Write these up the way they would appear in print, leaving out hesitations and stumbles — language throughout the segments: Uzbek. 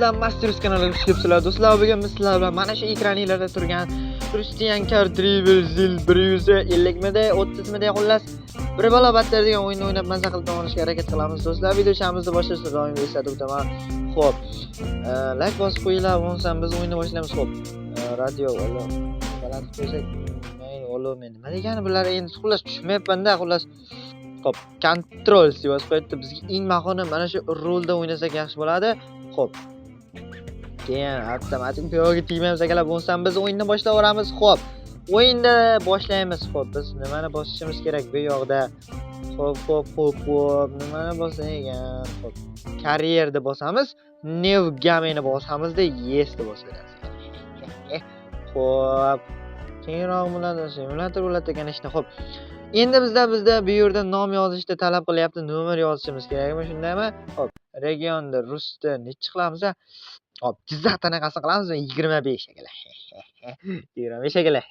sizlar Masters kanaliga xush kelibsizlar do'stlar. Bugun biz sizlar bilan mana shu ekraningizda turgan Christian Cartriver Zil 150mda 30mda xullas bir balo battar degan o'yinni o'ynab maza qilib olishga harakat qilamiz do'stlar. Videomizni boshlashda doim eslatib o'taman. Xo'p, like bosib qo'yinglar, bo'lmasam biz o'yinni boshlaymiz. Xo'p, radio baland qo'ysak, mayli o'lov men nima degani bular endi xullas tushmayapman-da xullas. Xo'p, control sivas qo'yibdi. Bizga eng maqoni mana shu rolda o'ynasak yaxshi bo'ladi. Xo'p. Keyin avtomatik piyoga tegmaymiz akalar, bo'lsam biz o'yinni boshlayveramiz. Xo'p. O'yinni boshlaymiz. Xo'p, biz nimani bosishimiz kerak bu yoqda? Xo'p. Nimani bossam ekan? Xo'p. Karyerda bosamiz, New Game-ni bosamizda, Yes deb bosamiz. Xo'p. Keyinroq bo'ladi, simulyator bo'ladi ekan ishni. Xo'p. Endi bizda bu yerda nom yozishni talab qilyapti, nomer yozishimiz kerakmi, shundaymi? Xo'p, regionda rusda nechi qilamiz? Xo'p, Jizzaxda qanaqasi qilamizmi? 25 akalar. 25 akalar.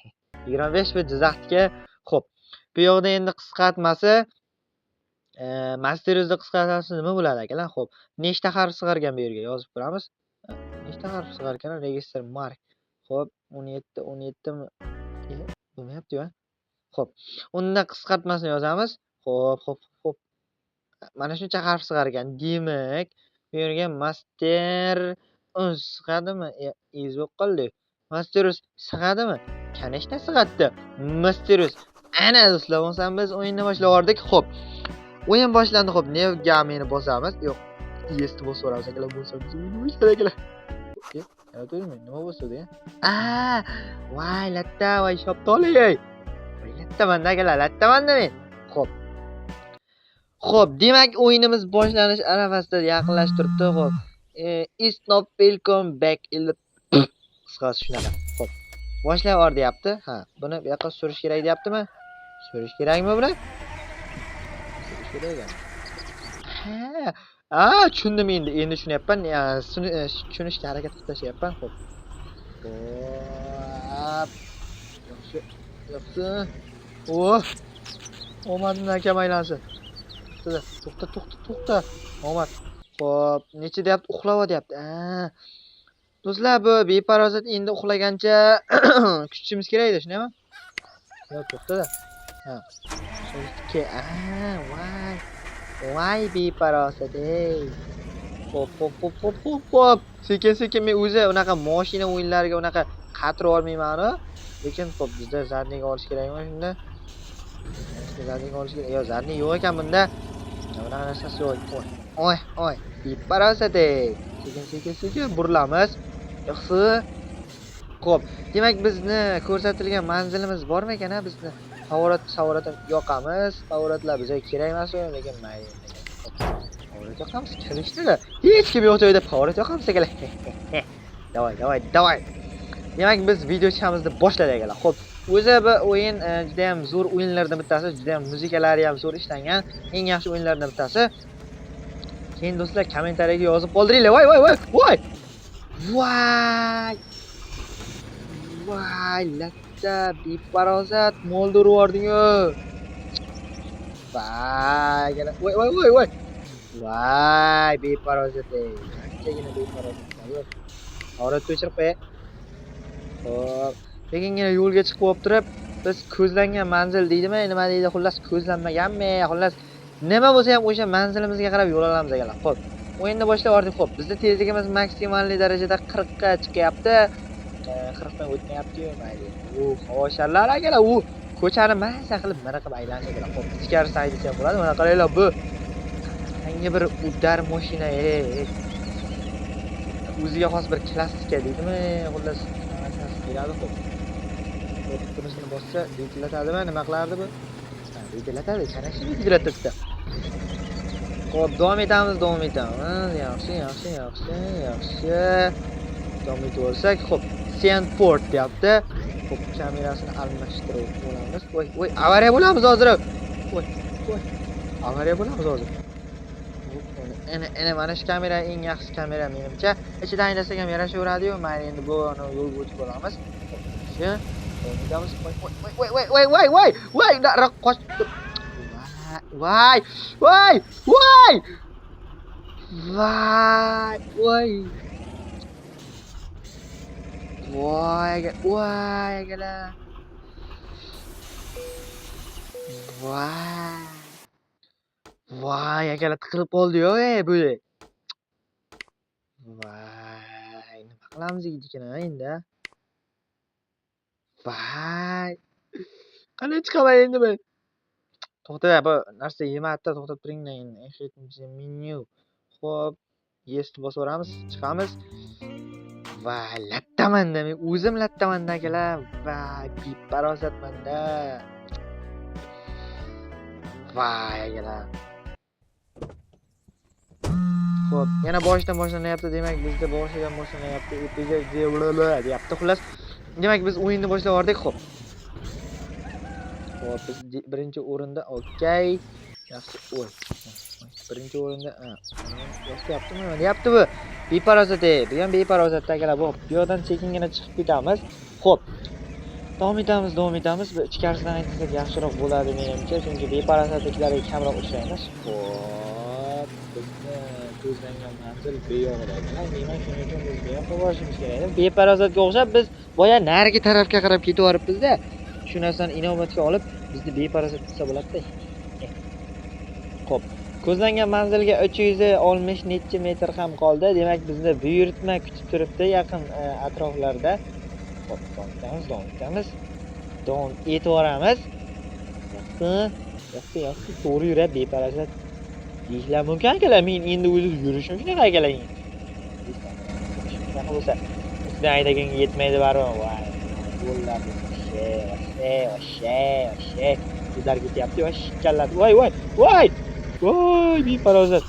25 bu Jizzaxga. Xo'p, bu yoqda endi qisqartmasi Masterizda qisqartmasi nima bo'ladi akalar? Xo'p, nechta harf sig'argan bu yerga yozib ko'ramiz. Nechta harf sig'argan? Registr mark. Xo'p, 17 mi? Bo'lmayapti-ku. Xo'p, unda qisqartmasini yozamiz. Xo'p. Mana shuncha harf sig'argan. Demak, bu yerga master sig'adimi? Iz bo'lib qoldi. Masterus sig'adimi? Kanechta sig'atdi. Masterus. Ana do'stlar, bo'lsam biz o'yinni boshlavordik. Xo'p. O'yin boshlandi. Xo'p, New Game-ni bosamiz. Yo'q, Yes deb bosaveramiz akalar, bo'lsa biz o'yinni boshladik. Nima bo'lsa-da? Voy, latta, voy shoptoley. Lattaman akalar, lattaman-da men. Xo'p, demak o'yinimiz boshlanish arafasida yaqinlashib turibdi. Xo'p. Is not welcome back in the qisqasi shunaqa. Xo'p. Boshlab deyapti. Ha, buni bu yoqqa surish kerak deyaptimi? Surish kerakmi buni? Surish kerak. Tushundim endi. Endi tushunyapman. Tushunishga harakat qilib tashlayapman. Xo'p. Yaxshi. Omadimdan akam aylansin. To'xta. Omad. Xo'p, necha deyapti? Uxlab deyapti. Do'stlar, bu beparozat endi uxlagancha kutishimiz kerak edi, shunami? Yo'q, to'xta-da. Ha. Voy beparozat ey. Xo'p. Sekin men o'zi unaqa mashina o'yinlariga unaqa qatira olmayman-ku. Lekin xo'p, bizda zadniga olish kerakmi shunda? Zadniga olish kerak. Yo'q, zadni yo'q ekan bunda. Bunaqa narsasi yo'q. Oy. Beparozat ey. Sekin burilamiz. Yaxshi. Xo'p, demak bizni ko'rsatilgan manzilimiz bormi ekan-a? Bizni favorit yoqamiz. Favoritlar bizga kerak emas, lekin mayli. Favorit yoqamiz, kirishdi-da. Hech kim yo'q joyda favorit yoqamiz akalar. Davay. Demak biz videochamizni boshladik akalar. Xo'p, o'zi bu o'yin juda ham zo'r o'yinlardan bittasi, juda ham musikalari ham zo'r ishlangan, eng yaxshi o'yinlardan bittasi. Keyin do'stlar kommentariyaga yozib qoldiringlar. Voy, latta, beparozat, molda urib yording-ku. Voy. Voy, beparozat ey. Qanchagina beparozat. Avrat o'chirib qo'y. Xo'p, sekingina yo'lga chiqib olib turib, biz ko'zlangan manzil deydimi, nima deydi, xullas ko'zlanmaganmi? Xullas nima bo'lsa ham o'sha manzilimizga qarab yo'l olamiz akalar. Xo'p, o'yinni boshlavordik. Xo'p, bizning tezligimiz maksimal darajada 40 ga chiqyapti. 40 dan o'tmayapti-yu, mayli. Havo sharlari akalar, ko'chani mazza qilib qilib aylanish akalar. Xo'p, ichkari saydisi ham bo'ladi. Mana qaranglar, bu yangi bir udar mashina ey. O'ziga xos bir klassika deydimi? Xullas beradi. Xo'p. Turishni bossa ventilatadimi? Nima qilardi bu? Ventilatadi, qanaqa ventilatorda. Xo'p, davom etamiz. Yaxshi. Davom etaversak, xo'p, Sandport deyapti. Xo'p, kamerasini almashtirib olamiz. Voy, avariya bo'lamiz hozir. Voy. Avariya bo'lamiz hozir. Ana mana shu kamera eng yaxshi kamera menimcha. Ichidan aylasak ham yarashaveradi-yu. Mayli, endi bu yo'lga o'tib olamiz. Voy, nariroq qochib. Voy. Voy akalar. Voy. Voy akalar tiqilib qoldi-yu, bu. Voy, nima qilamiz ekan endi? Voy. Qanday chiqaman endi men? To'xta, bu narsa yemadida, to'xtab turinglar endi. Menu. Xo'p, yesni bosaveramiz, chiqamiz. Va lattamanda, men o'zim lattamanda akalar. Va beparosatmanda. Voy akalar. Xo'p, yana boshdan boshlanyapti, demak bizda boshidan boshlanyapti. Epizod deyapti. Xullas, demak biz o'yinni boshlab yubordik, xo'p. Xo'p, biz birinchi o'rinda, okey. Yaxshi, o'y. Birinchi o'rinda, yopyaptimi? Nima deyapti bu? Beparosat, bu ham beparosat akalar. Bu yo'ldan sekingina chiqib ketamiz. Xo'p. Davom etamiz. Bu ichkarisidan aytsak yaxshiroq bo'ladi menimcha, chunki beparosatliklarga kamroq uchraymiz. Xo'p, bizni ko'zlangan manzil bu yoqda akalar. Demak, shuning uchun biz bu yoqqa borishimiz kerak. Beparosatga o'xshab biz boya narigi tarafga qarab ketaveribmiz-da. Shu narsani inobatga olib, bizni beparosat qilsa bo'ladi-da. Xo'p, ko'zlangan manzilga 360 necha metr ham qoldi. Demak, bizni buyurtma kutib turibdi yaqin atroflarda. Xo'p, davom etamiz. Davom etaveramiz. Yaxshi, to'g'ri yurib beparosat deyishlar mumkin akalar. Men endi o'zi yurishim shunaqa akalar. Shunaqa bo'lsa, sizdan aydaganga yetmaydi baribir. Voy, yo'llar Oshe. Sizlar ketyapti, yosh kalladi. Voy, beparosat.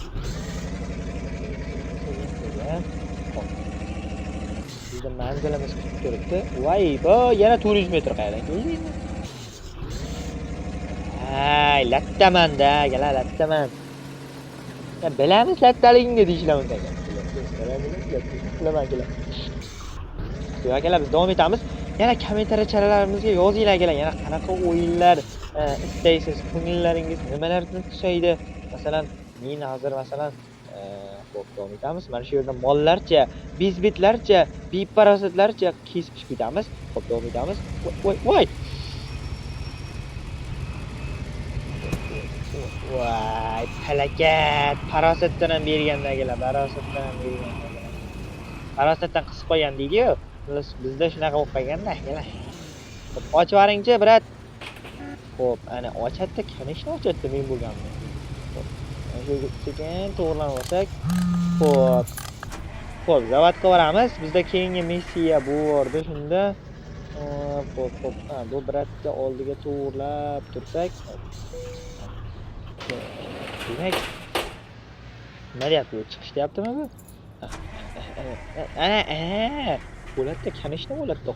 Bizda manzilimiz kutib turibdi. Voy, bu yana 400 metr qayerdan keldi? Hay, lattamanda, akalar, lattaman. Ya bilamiz lattaligingga deyishlar mumkin ekan. Bilaman akalar. Akalar, biz davom etamiz. Yana kommentariyalarimizga yozinglar akalar. Yana qanaqa o'yinlar istaysiz? Ko'ngillaringiz nimalardan tushaydi? Masalan, men hozir xo'p, davom etamiz. Mana shu yerda mollarcha, bezbetlarcha, beparosatlarcha kesib chiqib ketamiz. Xo'p, davom etamiz. Voy. Voy, halakat. Parosatdan ham berganda akalar, Parosatdan qisib qo'ygan deydi-yu. Bizda shunaqa bo'lib qolganda akalar. Xo'p, ochib yuboringchi, brat. Xo'p, ana ochadi, kanishni ochadi men bo'lganman. Xo'p, mana shu sekin to'g'rilanib olsak. Xo'p, zavodga boramiz. Bizda keyingi missiya bordi shunda. Xo'p, bu bratga oldiga to'g'rilab tursak. Demak, nima deyapti? Chiqish deyaptimi bu? Bo'ladida, kanishni bo'ladida.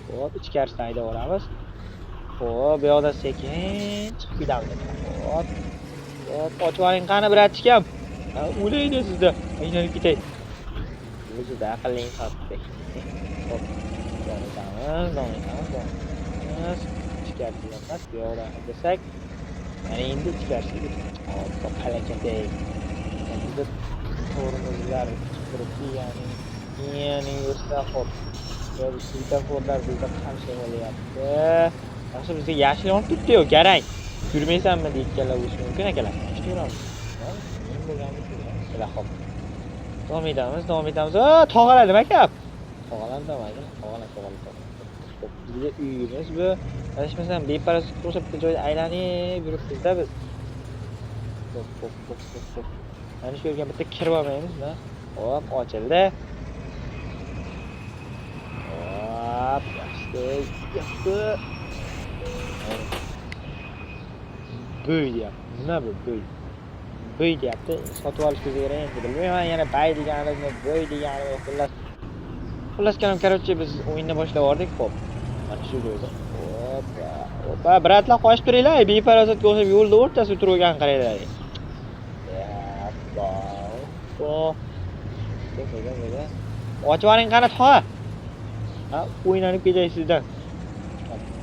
Xo'p, ichkarisidan haydab olamiz. Xo'p, bu yoqda sekin chiqib ketamiz. Xo'p, ochib oling qani, bratchikam. O'laydi sizda. Aylanib ketay. O'zida aqlli insondek. Xo'p, davom etamiz. Ichkarisidan emas, bu yoqdan desak. Mana endi ichkarisiga. Xo'p, halakatay. Bizda to'g'rimizlar turibdi, ya'ni o'sda xo'p. Svetoforlar bizda qancha bo'lyapti? Yaxshi, bizga yashil olib turibdi-yu, garang. Yurmaysanmi deyotganlar bo'lishi mumkin akalar. Ishlayveramiz. Men bo'lganimni ko'ramiz. Xo'p. Davom etamiz. Tog'alar nima gap? Tog'alar demaydi. Tog'alar. Xo'p, bizga uyimiz bu. Adashmasam, beparosat o'sha bitta joyda aylanib yuribmiz-da biz. Xo'p. Mana shu yerga bitta kirib olmaymiz-da. Xo'p, ochildi. Xo'p, yaxshi. Bo'y deyapti. Nima bu bo'y? Bo'y deyapti. Sotib olishga kerak endi bilmayman. Yana bay deganimi, bo'y deganimi, xullas kalam, короче, biz o'yinni boshlab yubordik. Xo'p. Mana shu o'zi. Xo'p, bratlar qochib turinglar. Beparosatga o'xshab yo'lda o'rtasida turib olgan qaranglar. Ochib oling qani, tog'a. O'ynanib ketay sizdan.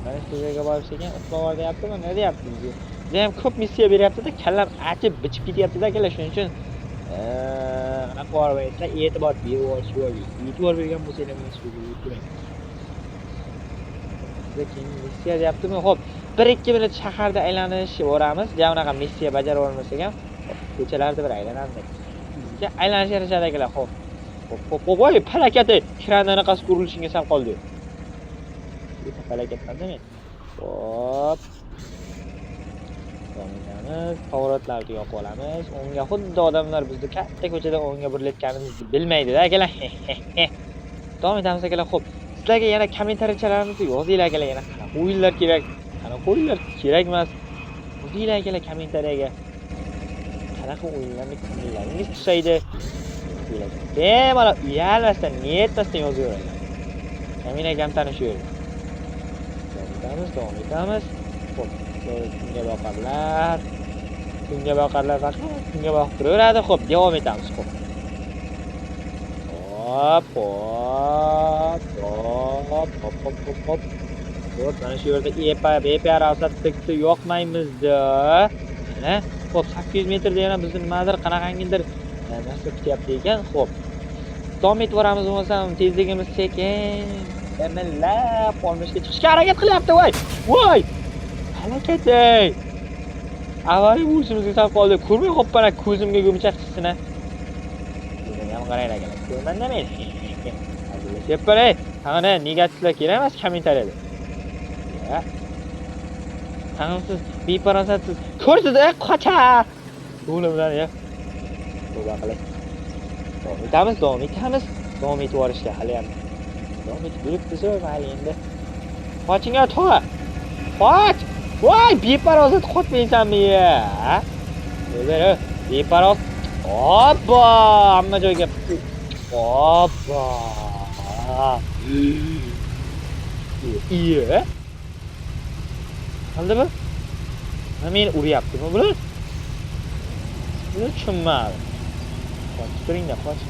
Mana shu yerga borib ekan, uxlab deyaptimi? Nima deyapti bizga? Bizga ham ko'p missiya beryapti-da, kallam achib bichib ketyapti-da akalar, shuning uchun qanaqa olmaysiz, e'tibor berib olish kerak. E'tibor bergan bo'lsanglar men sizga yo'tmayman. Sizga keyin missiya deyaptimi? Xo'p, 1-2 minut shaharda aylanishib boramiz. Ja unaqa missiya bajarib olmasak ham, ko'chalarda bir aylanamiz. Bizga aylanish yarashadi akalar. Xo'p, voy, falakati krandan anaqasi qurilishingiz ham qoldi. Bu falakat qanday men? Xo'p. O'ynaymiz, pоворotlarni yoqib olamiz. O'ngga xuddi odamlar bizni katta ko'chada o'ngga burilayotganimizni bilmaydi-da akalar. Davom etamiz akalar. Xo'p, sizlarga yana kommentariyalarimizni yozinglar akalar. Yana qanaqa o'yinlar kerak, qanaqa o'yinlar kerak emas. Yozinglar akalar kommentariyaga. Qanaqa o'yinlarni ko'ngillangiz tushaydi. Bemalol uyalmasdan, niyatmasdan yozaveringlar. Kamin akam tanishib. Davom etamiz. Xo'p, bunga boqarlar. Bunga boqarlar faqat bunga boqib turaveradi. Xo'p, davom etamiz. Xo'p. Hop. Xo'p, mana shu yerda bepa rasat tikni yoqmaymiz-da. Mana, xo'p, 800 metrda yana bizni nimadir qanaqangidir narsa kutyapti ekan. Xo'p. Davom etvoramiz bo'lmasam, tezligimiz sekin. Emillab olmishga chiqishga harakat qilyapti, voy. Halakatay. Avariya bo'lishimizga sal qoldi. Ko'rmay qo'ppana ko'zimga go'mchaq chiqsin-a. Buni ham qaranglar akalar. Ko'rmanda men. Separe, qani negativlar kerak emas kommentariyada. Ya. Qansiz, beparosatsiz. Ko'rsiz-a, qocha. O'limlar ya. To'g'ri qilib. Davom etamiz. Davom etib borishga hali ham. Davom etib yuribsiz, mayli endi. Qochinglar, to'g'ri. Qoch! Voy, beparosat qochmaysanmi ya? O'zaro beparos. Hoppa, hamma joyga. Hoppa. Iya. Qaldimi? Meni uryaptimi bular? Buni tushunmadim. Qochib turinglar hozir.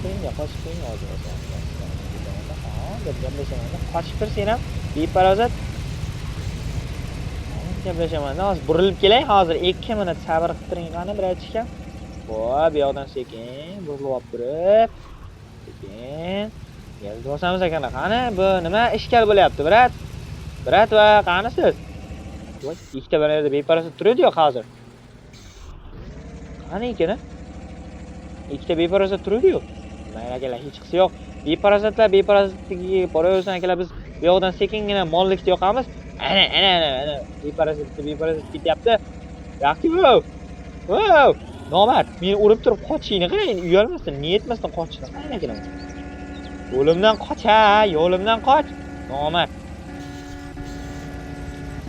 Qochib tur sen ham. Beparosat. Gaplashaman. Hozir burilib kelay. Hozir 2 minut sabr qilib turing. Qani bir aytishga. Xo'p, bu yoqdan sekin burilib olib turib. Sekin. Yerga bosamiz ekan. Qani bu nima ishkal bo'lyapti, brat? Brat va qanisiz? Voy, ikkita bir yerda beparosat turadi-yu hozir. Qani ekani? Ikkita beparosat turadi-yu. Mayli akalar, hech qisi yo'q. Beparosatligiga boraversin akalar, biz bu yoqdan sekingina mollikni yoqamiz. Ana. Beparosat ketyapti. Yo'qmi? Wow! Nomard, meni urib turib qochishini qarang, uyalmasdan, niyatmasdan qochishni qarang akalar. Yo'limdan qoch, yo'limdan qoch. Nomard.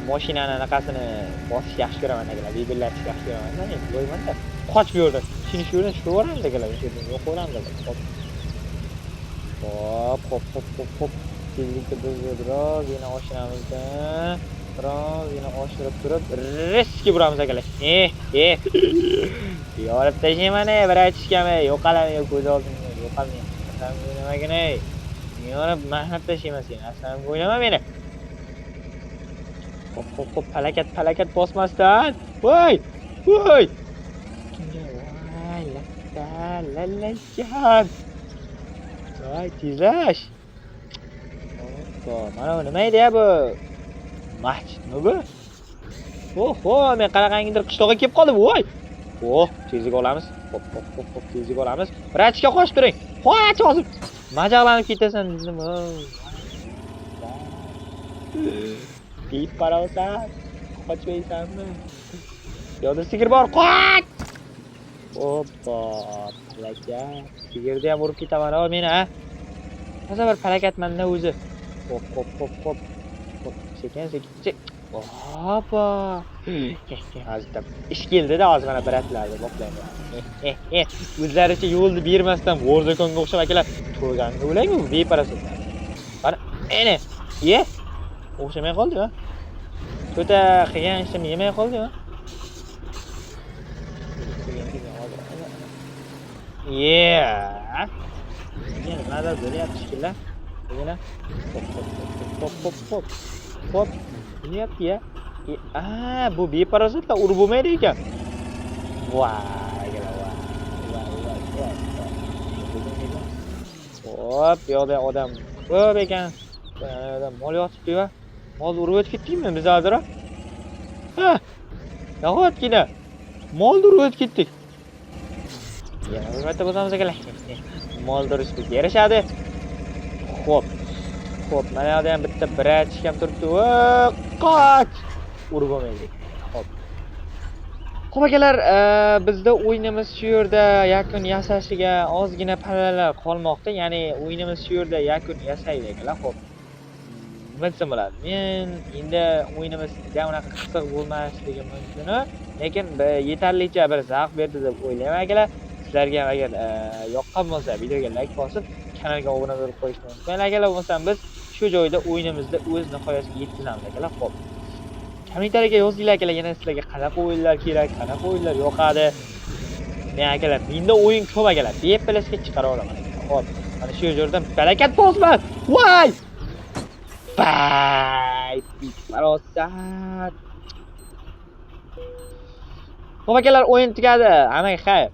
Mashinani anaqasini bosish yaxshi ko'raman akalar, bebillatishni yaxshi ko'raman. Men qo'ymanda. Qoch bu yerdan. Seni shu yerdan tushib boramiz akalar, shu yerdan yo'q bo'lamiz. Hop. Tezlikni biz birozgina oshirib turib, riski buramiz akalar. Yorib tashlayman, bir aytishgami, yo'qalami, ko'z oldimga yo'qalmayapti. Asam o'ynamagin, yorib mehnat tashlayman seni. Asam o'ynama meni. Hop, falakat bosmasdan. Voy! Voy, lalajan. Voy, tezlash. Mana bu nima edi ya bu? Masjidmi bu? Oho, men qaraqangidir qishloqqa kelib qoldim, voy. Tezlik olamiz. Hop, tezlik olamiz. Vrachga qochib turing. Qoch hozir. Majaqlanib ketasan dedim. Beparosat. Qochmaysanmi? Yo'lda sigir bor, qoch. Hoppa, falakat. Sigirni ham urib ketaman meni, ha. Hozir bir falakatmanda o'zi. Hop. Sekin. Hoppa. Hozir ish keldi-da, hozir mana biratlarni boqlayman. O'zlaricha yo'lni bermasdan Warzakonga o'xshab akalar to'g'anga o'laymi bu beparasatlar. Mana, o'xshamay qoldi-ku. To'ta qilgan ishim yemay qoldi-ku. Nimadir bo'lyapti shekilli. Mana hop. Bo'lyapti ya. Bu beparasatlar urib bo'lmaydi ekan. Voy. Hop, bu yoqda odam ko'p ekan. Odam mol yotibdi-ku. Mol urib o'tib ketdikmi biz hozir? Ha, nahotgina molni urib o'tib ketdik. Yana bir marta bo'lsamiz akalar. Mol urishga yarashadi. Xo'p. Xo'p, mana yoqda ham bitta birachik ham turibdi. Qoch! Urib olmaylik. Xo'p. Xo'p akalar, bizda o'yinimiz shu yerda yakun yasashiga ozgina pallalar qolmoqda. Ya'ni o'yinimiz shu yerda yakun yasaydi akalar. Xo'p. Nima desam bo'ladi? Men endi o'yinimizga unaqa qiziq bo'lmasligi mumkin, lekin yetarlicha bir zavq berdi deb o'ylayman akalar. Sizlarga ham agar yoqqan bo'lsa, videoga like bosib, kanalga obuna bo'lib qo'yishni unutmanglar akalar. Bo'lmasa biz shu joyda o'yinimizni o'z nihoyasiga yetkazamiz akalar. Xo'p. Kommentariyga yozinglar akalar, yana sizlarga qanaqa o'yinlar kerak, qanaqa o'yinlar yoqadi. Men akalar, menda o'yin ko'p akalar. Beplasga chiqara olaman. Xo'p, mana shu yerdan barakat bosman. Voy! Bye! Farosat. Xo'p akalar, o'yin tugadi. Hammaga xayr.